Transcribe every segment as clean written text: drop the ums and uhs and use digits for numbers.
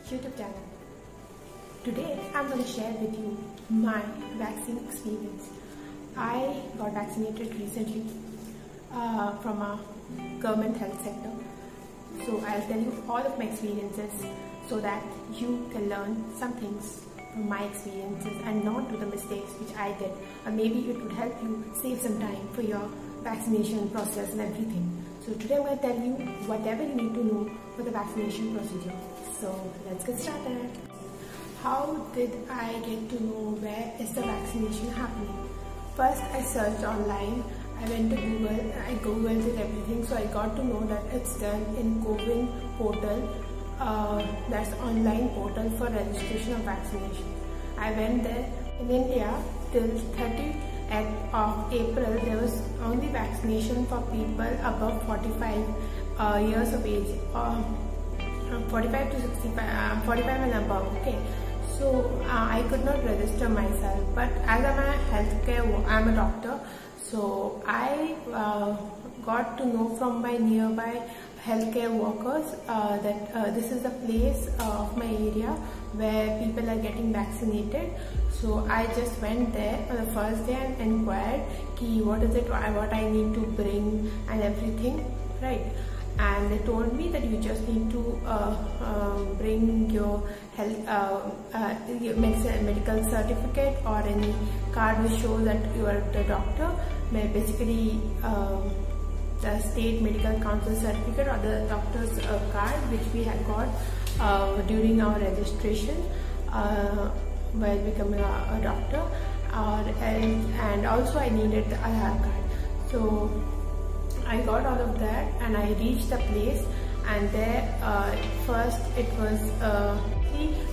YouTube channel. Today I'm going to share with you my vaccine experience. I got vaccinated recently from a government health sector. So I'll tell you all of my experiences so that you can learn some things from my experiences and not do the mistakes which I did. Or maybe it would help you save some time for your vaccination process and everything. So today I'm going to tell you whatever you need to know for the vaccination procedure. So let's get started. How did I get to know where is the vaccination happening? First I searched online. I went to Google, I googled it everything, so I got to know that it's done in CoWIN portal, that's online portal for registration of vaccination. I went there. In India till 30th of April there was only vaccination for people above 45 years of age, 45 to 65, 45 and above, okay. So I could not register myself, but as I'm a doctor, so I got to know from my nearby healthcare workers that this is the place of my area where people are getting vaccinated. So I just went there on the first day and inquired what is it, what I need to bring and everything, right? And they told me that you just need to bring your your medical certificate or any card which shows that you are the doctor, basically the state medical council certificate or the doctor's card which we had got during our registration while becoming a doctor, and also I needed the Aadhaar card. So I got all of that and I reached the place, and there first it was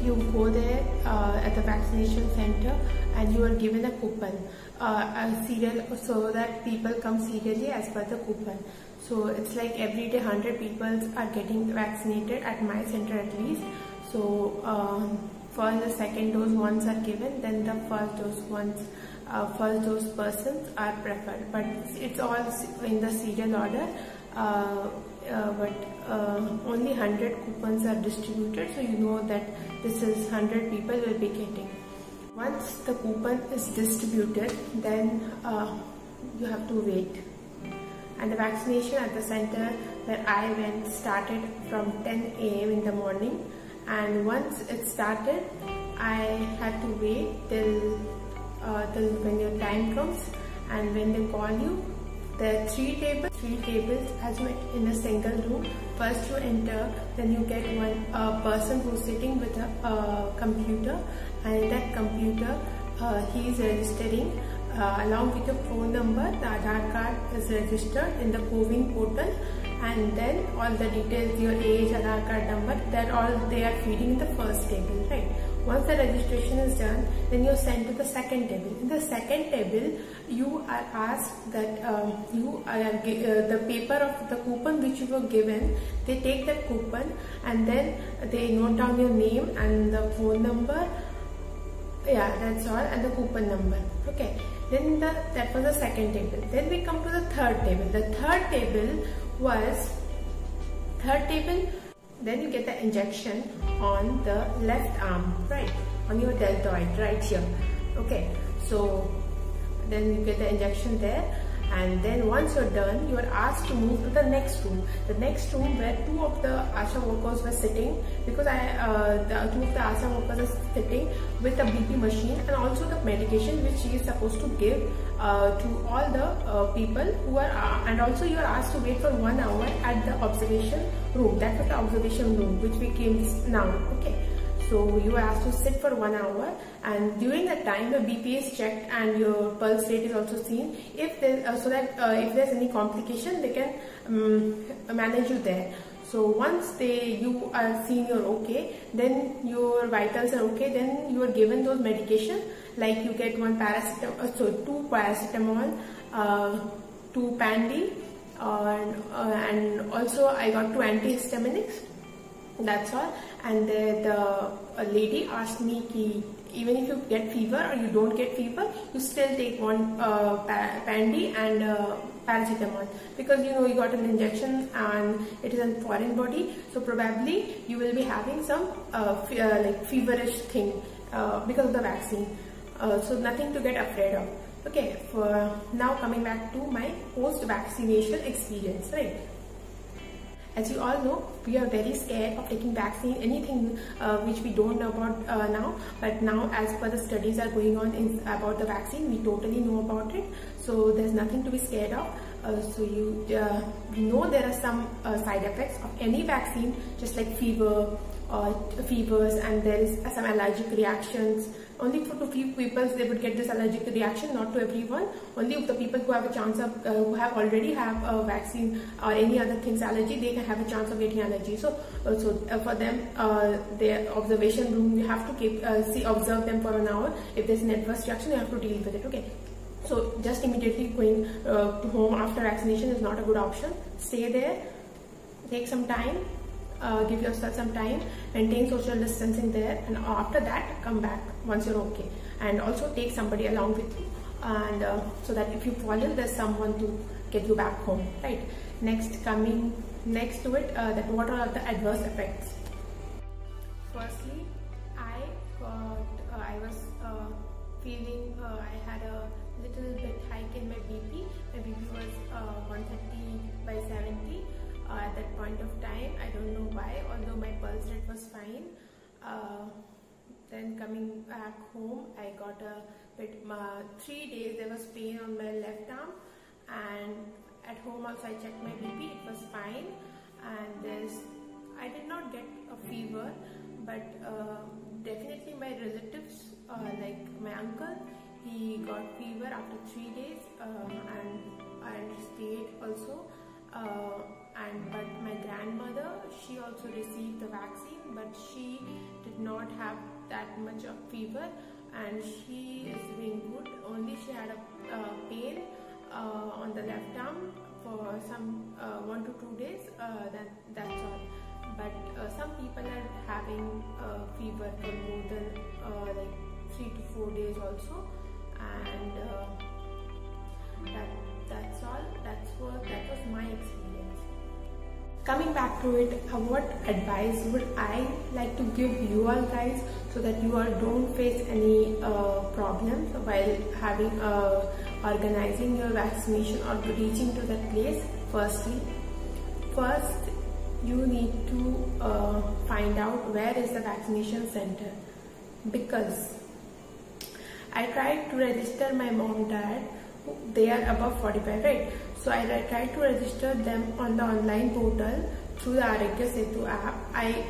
you go there at the vaccination center and you are given a coupon, a serial, so that people come serially as per the coupon. So it's like every day 100 people are getting vaccinated at my center at least. So for the second dose once are given, then the first dose persons are preferred, but it's all in the serial order, but only 100 coupons are distributed, so you know that this is 100 people will be getting. Once the coupon is distributed, then you have to wait, and the vaccination at the center where I went started from 10 AM in the morning, and once it started I had to wait till when your time comes, and when they call you, there are three tables as well in a single room. First you enter, then you get one person who's sitting with a computer, and in that computer he is registering along with your phone number. The Aadhaar card is registered in the CoWIN portal, and then all the details, your age, Aadhaar card number, that all they are feeding in the first table, right? Once the registration is done, then you're sent to the second table. In the second table, you are asked that the paper of the coupon which you were given, they take that coupon and then they note down your name and the phone number. Yeah, that's all, and the coupon number. Okay. Then that was the second table. Then we come to the third table. The third table. Then you get the injection on the left arm, right, on your deltoid, right here. Okay, so then you get the injection there, and then once you're done, you are asked to move to the next room. The next room where two of the ASHA workers were sitting, because two of the ASHA workers are sitting with a BP machine and also the medication which she is supposed to give to all the people who are, and also you are asked to wait for 1 hour at the observation room. That was the observation room which we came now. Okay. So you are asked to sit for 1 hour, and during that time the BP is checked and your pulse rate is also seen. If there, so that if there's any complication, they can manage you there. So once you are seen you're okay, then your vitals are okay, then you are given those medication, like you get one paracetamol, two paracetamol, two Pandy, and also I got two antihistaminics. That's all. And the lady asked me even if you get fever or you don't get fever, you still take one Pandy and paracetamol, because you know you got an injection and it is in foreign body, so probably you will be having some like feverish thing because of the vaccine. So nothing to get afraid of. Okay, for now coming back to my post-vaccination experience, right? As you all know, we are very scared of taking vaccine, anything which we don't know about now. But now, as per the studies are going on about the vaccine, we totally know about it. So there's nothing to be scared of. So you know there are some side effects of any vaccine, just like fevers, and there is some allergic reactions. Only for few people they would get this allergic reaction, not to everyone. Only the people who have a chance of who have already have a vaccine or any other things allergy, they can have a chance of getting allergy. So for them, their observation room, you have to keep observe them for an hour. If there's an adverse reaction, you have to deal with it. Okay. So just immediately going to home after vaccination is not a good option. Stay there, take some time. Give yourself some time, maintain social distancing there, and after that come back once you're okay. And also take somebody along with you, and so that if you fall ill, there's someone to get you back home, right? Next to it, that what are the adverse effects? Firstly, I was feeling I had a little bit hike in my BP. My BP was 130/70. At that point of time, I don't know why, although my pulse rate was fine. Then coming back home, I got a bit, 3 days there was pain on my left arm, and at home also I checked my BP, it was fine, and I did not get a fever, but definitely my relatives, like my uncle, he got fever after 3 days, and stayed also. But my grandmother, she also received the vaccine, but she did not have that much of fever, and she is doing good. Only she had a pain on the left arm for some 1 to 2 days. That's all. But some people are having fever for more than like 3 to 4 days also, and that's all. That was my experience. Coming back to it, what advice would I like to give you all guys, so that you all don't face any problems while having organizing your vaccination or reaching to that place? First, you need to find out where is the vaccination center, because I tried to register my mom, dad. They are above 45, right? So I tried to register them on the online portal through the Arogya Setu app. I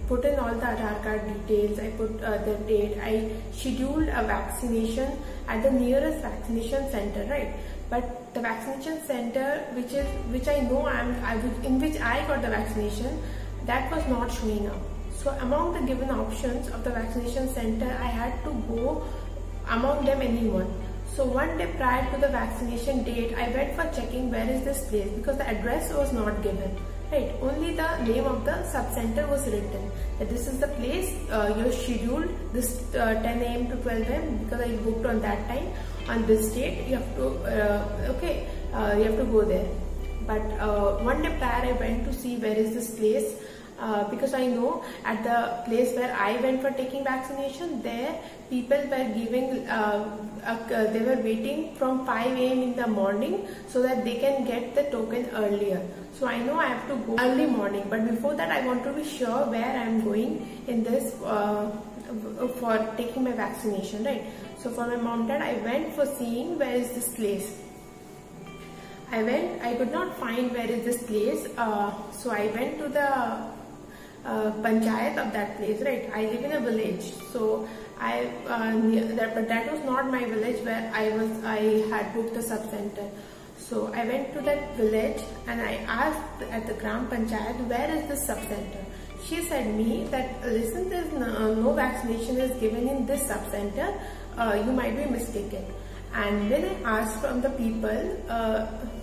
put in all the Aadhaar card details, I put the date, I scheduled a vaccination at the nearest vaccination center, right? But the vaccination center which I know in which I got the vaccination, that was not showing up. So among the given options of the vaccination center, I had to go among them anyone. So one day prior to the vaccination date, I went for checking where is this place, because the address was not given, right? Only the name of the sub-center was written, that this is the place you're scheduled this 10 AM to 12 AM, because I booked on that time. On this date, you have to you have to go there. But one day prior, I went to see where is this place. Because I know at the place where I went for taking vaccination, there people were giving, they were waiting from 5 AM in the morning so that they can get the token earlier. So I know I have to go early morning, but before that I want to be sure where I am going in this for taking my vaccination, right? So for my mom dad, I went for seeing where is this place. I could not find where is this place, so I went to the panchayat of that place, right? I live in a village, so but that was not my village where I had booked the sub center. So I went to that village and I asked at the Gram Panchayat, where is this sub center? She said me that, listen, there's no vaccination is given in this sub center, you might be mistaken. And when I asked from the people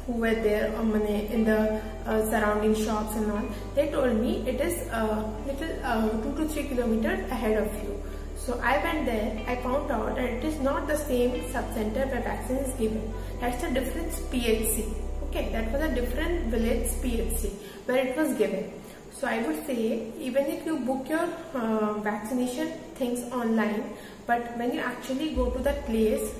who were there in the surrounding shops and all, they told me it is little 2 to 3 kilometers ahead of you. So I went there, I found out that it is not the same sub-center where vaccine is given. That's a different PHC. Okay, that was a different village PHC where it was given. So I would say, even if you book your vaccination things online, but when you actually go to that place,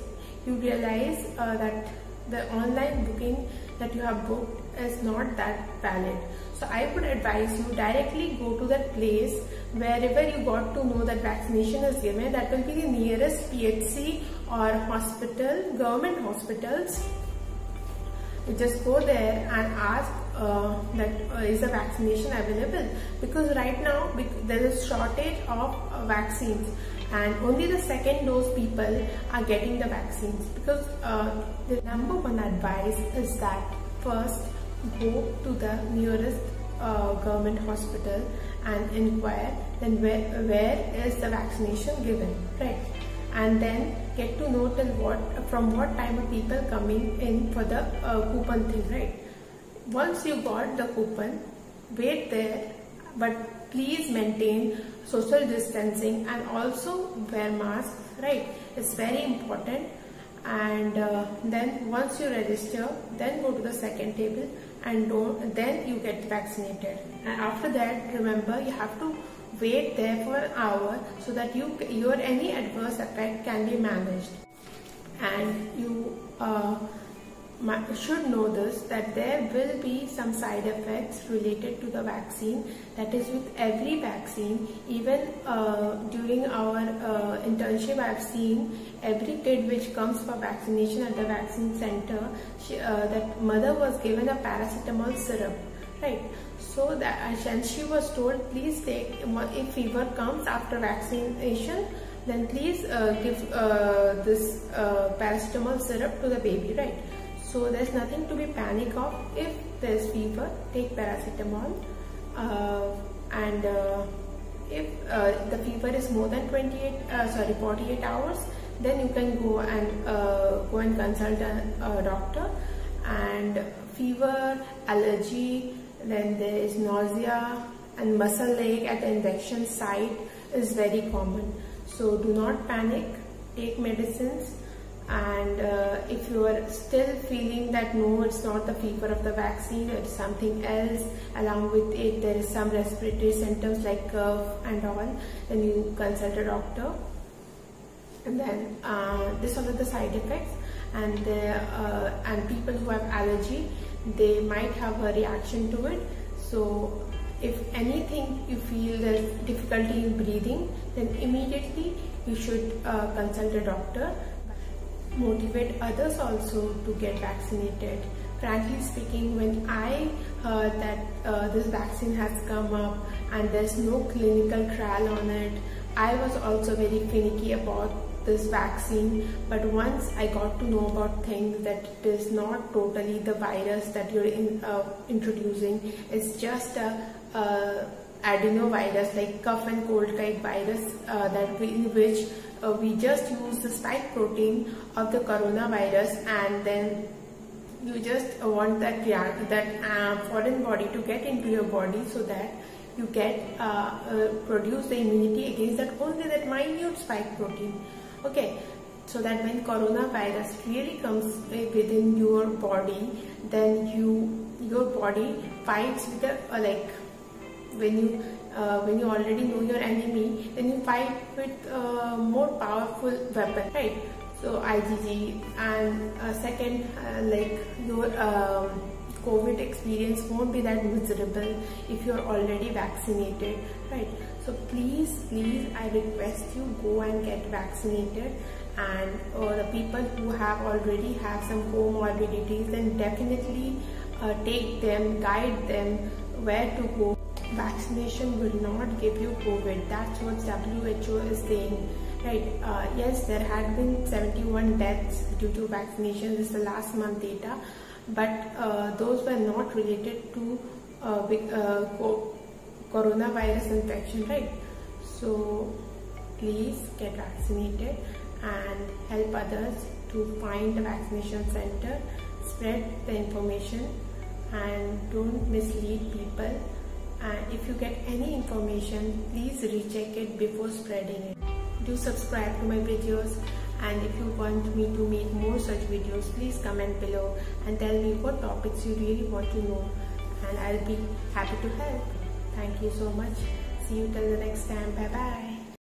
you realize that the online booking that you have booked is not that valid. So I would advise you directly go to that place wherever you got to know that vaccination is given. That will be the nearest PHC or hospital, government hospitals. You just go there and ask is the vaccination available, because right now there is shortage of vaccines and only the second dose people are getting the vaccines. Because the number one advice is that first go to the nearest government hospital and inquire then where is the vaccination given, right? And then get to know from what time of people coming in for the coupon thing, right? Once you got the coupon, wait there, but please maintain social distancing and also wear mask, right? It's very important. And then once you register, then go to the second table and then you get vaccinated. And after that, remember, you have to wait there for an hour so that your any adverse effect can be managed. And you should know this, that there will be some side effects related to the vaccine. That is with every vaccine. Even during our internship, I have seen every kid which comes for vaccination at the vaccine center, that mother was given a paracetamol syrup, right? So that, and she was told, please take, if fever comes after vaccination, then please give this paracetamol syrup to the baby, right? So there's nothing to be panic of. If there's fever, take paracetamol, and if the fever is more than 48 hours, then you can go and consult a doctor. And fever, allergy, then there is nausea and muscle ache at the injection site is very common. So do not panic, take medicines. And if you are still feeling that no, it's not the fever of the vaccine, it's something else, along with it there is some respiratory symptoms like cough and all, then you consult a doctor. And then these are the side effects. And people who have allergy, they might have a reaction to it. So if anything you feel there's difficulty in breathing, then immediately you should consult a doctor. Motivate others also to get vaccinated. Frankly speaking, when I heard that this vaccine has come up and there's no clinical trial on it, I was also very finicky about this vaccine. But once I got to know about things, that it is not totally the virus that you're introducing, it's just a adenovirus, like cough and cold type virus, in which we just use the spike protein of the coronavirus, and then you just want that foreign body to get into your body so that you get produce the immunity against that, only that minute spike protein. Okay, so that when coronavirus really comes within your body, then your body fights with the when you already know your enemy, then you fight with a more powerful weapon, right? So IgG, and second, your COVID experience won't be that miserable if you're already vaccinated, right? So please, I request you, go and get vaccinated. And the people who already have some comorbidities, then definitely take them, guide them where to go. Vaccination will not give you COVID. That's what WHO is saying, right? Yes, there had been 71 deaths due to vaccination. This is the last month data, but those were not related to coronavirus infection, right? So please get vaccinated and help others to find the vaccination center, spread the information, and don't mislead people. And if you get any information, please recheck it before spreading it. do subscribe to my videos, and if you want me to make more such videos, please comment below and tell me what topics you really want to know, and I'll be happy to help. Thank you so much. See you till the next time. Bye bye.